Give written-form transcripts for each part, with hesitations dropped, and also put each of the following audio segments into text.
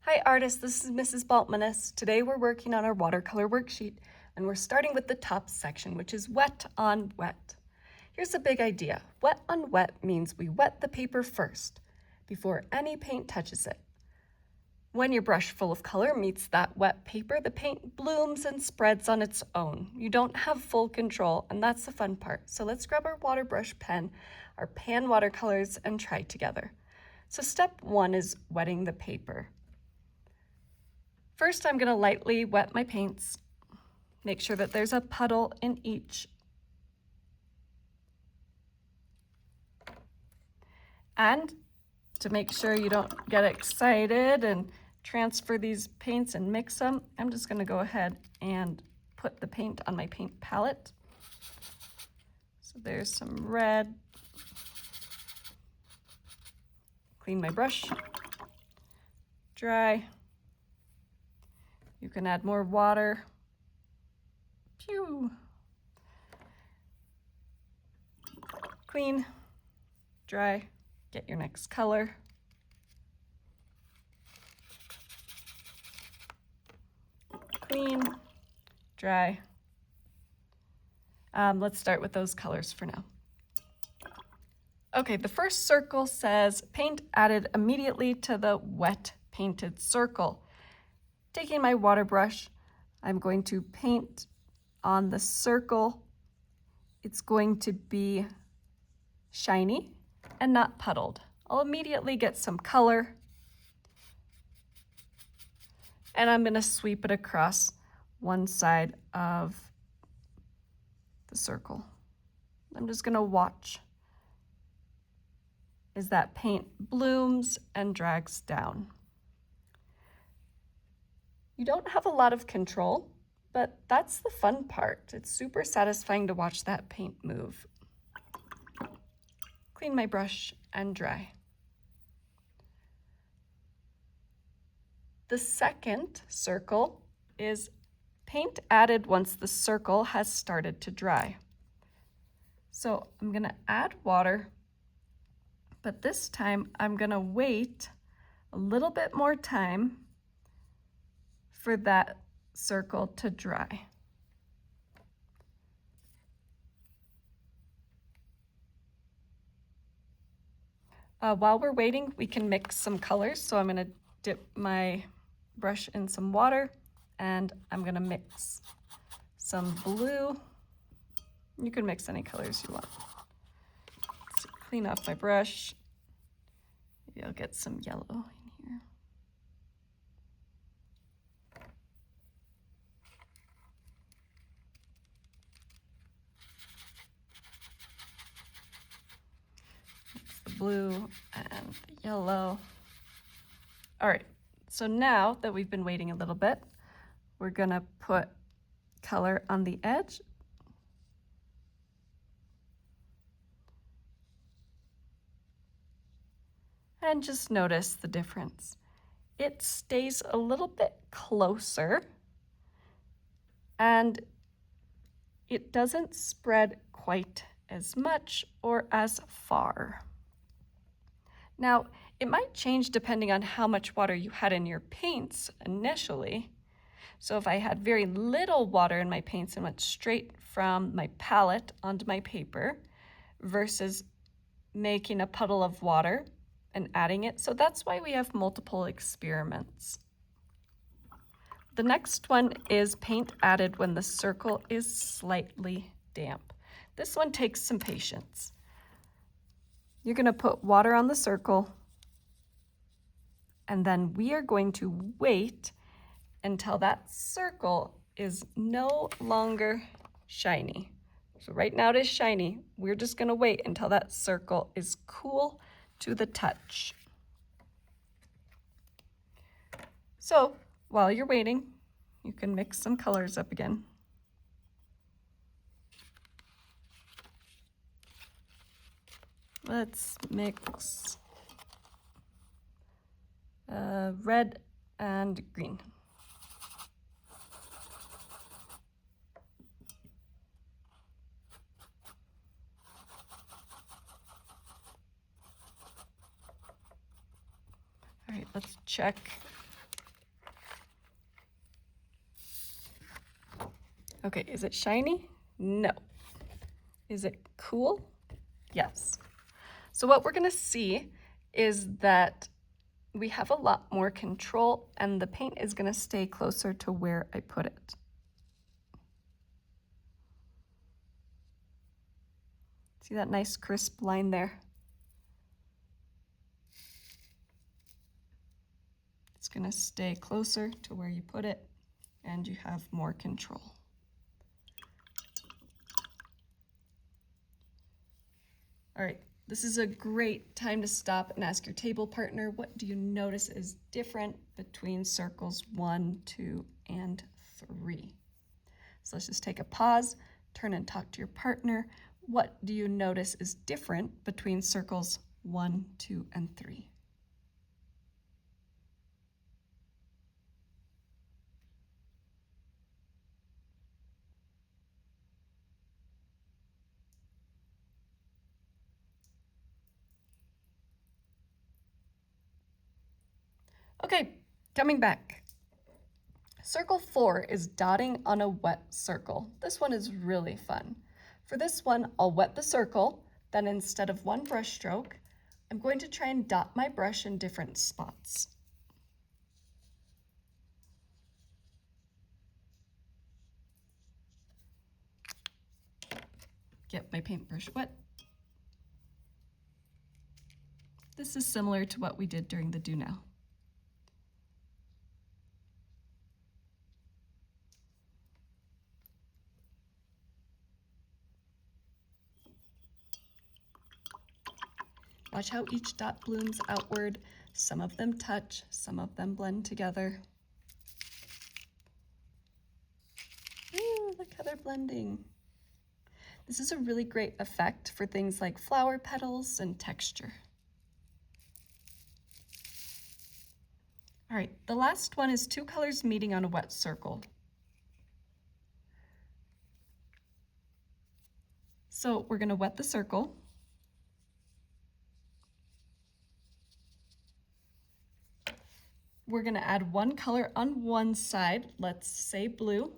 Hi artists, this is Mrs. Baltmanis. Today we're working on our watercolor worksheet and we're starting with the top section, which is wet on wet. Here's the big idea. Wet on wet means we wet the paper first before any paint touches it. When your brush full of color meets that wet paper, the paint blooms and spreads on its own. You don't have full control, and that's the fun part. So let's grab our water brush pen, our pan watercolors, and try together. So step one is wetting the paper. First, I'm going to lightly wet my paints. Make sure that there's a puddle in each. And to make sure you don't get excited and transfer these paints and mix them, I'm just going to go ahead and put the paint on my paint palette. So there's some red. Clean my brush. Dry. You can add more water. Pew. Clean. Dry. Get your next color. Clean. Dry. Let's start with those colors for now. Okay, the first circle says paint added immediately to the wet painted circle. Taking my water brush, I'm going to paint on the circle. It's going to be shiny and not puddled. I'll immediately get some color, and I'm going to sweep it across one side of the circle. I'm just going to watch as that paint blooms and drags down. You don't have a lot of control, but that's the fun part. It's super satisfying to watch that paint move. Clean my brush and dry. The second circle is paint added once the circle has started to dry. So I'm going to add water, but this time I'm going to wait a little bit more time for that circle to dry. While we're waiting, we can mix some colors. So I'm going to dip my brush in some water and I'm going to mix some blue. You can mix any colors you want. So clean off my brush. Maybe I'll get some yellow in here. Mix the blue and the yellow. All right, so now that we've been waiting a little bit, we're gonna put color on the edge. And just notice the difference. It stays a little bit closer and it doesn't spread quite as much or as far. Now, it might change depending on how much water you had in your paints initially. So if I had very little water in my paints and went straight from my palette onto my paper versus making a puddle of water and adding it. So that's why we have multiple experiments. The next one is paint added when the circle is slightly damp. This one takes some patience. You're going to put water on the circle, and then we are going to wait until that circle is no longer shiny. So right now it is shiny. We're just going to wait until that circle is cool to the touch. So while you're waiting, you can mix some colors up again. Let's mix red and green. All right, let's check Okay, is it shiny? No. Is it cool? Yes. So what we're gonna see is that we have a lot more control and the paint is gonna stay closer to where I put it. See that nice crisp line there? It's gonna stay closer to where you put it and you have more control. All right, this is a great time to stop and ask your table partner, what do you notice is different between circles 1, 2, and 3? So let's just take a pause, turn and talk to your partner. What do you notice is different between circles 1, 2, and 3? Okay, coming back. Circle 4 is dotting on a wet circle. This one is really fun. For this one, I'll wet the circle, then instead of one brush stroke, I'm going to try and dot my brush in different spots. Get my paintbrush wet. This is similar to what we did during the do now. Watch how each dot blooms outward. Some of them touch, some of them blend together. Ooh, look how they're blending. This is a really great effect for things like flower petals and texture. All right, the last one is two colors meeting on a wet circle. So we're gonna wet the circle. We're gonna add one color on one side, let's say blue.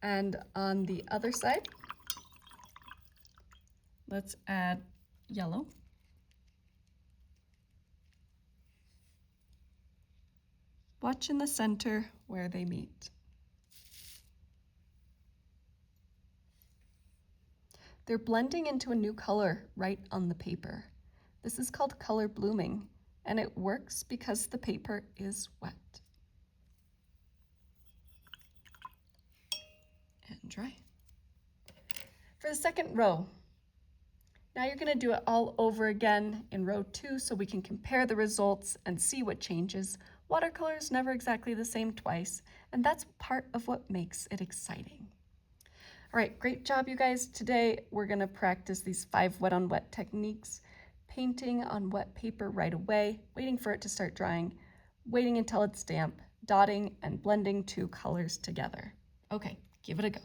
And on the other side, let's add yellow. Watch in the center where they meet. They're blending into a new color right on the paper. This is called color blooming, and it works because the paper is wet. And dry. For the second row, now you're gonna do it all over again in row 2 so we can compare the results and see what changes. Watercolor is never exactly the same twice, and that's part of what makes it exciting. All right, great job, you guys. Today, we're gonna practice these 5 wet on wet techniques, painting on wet paper right away, waiting for it to start drying, waiting until it's damp, dotting, and blending 2 colors together. Okay, give it a go.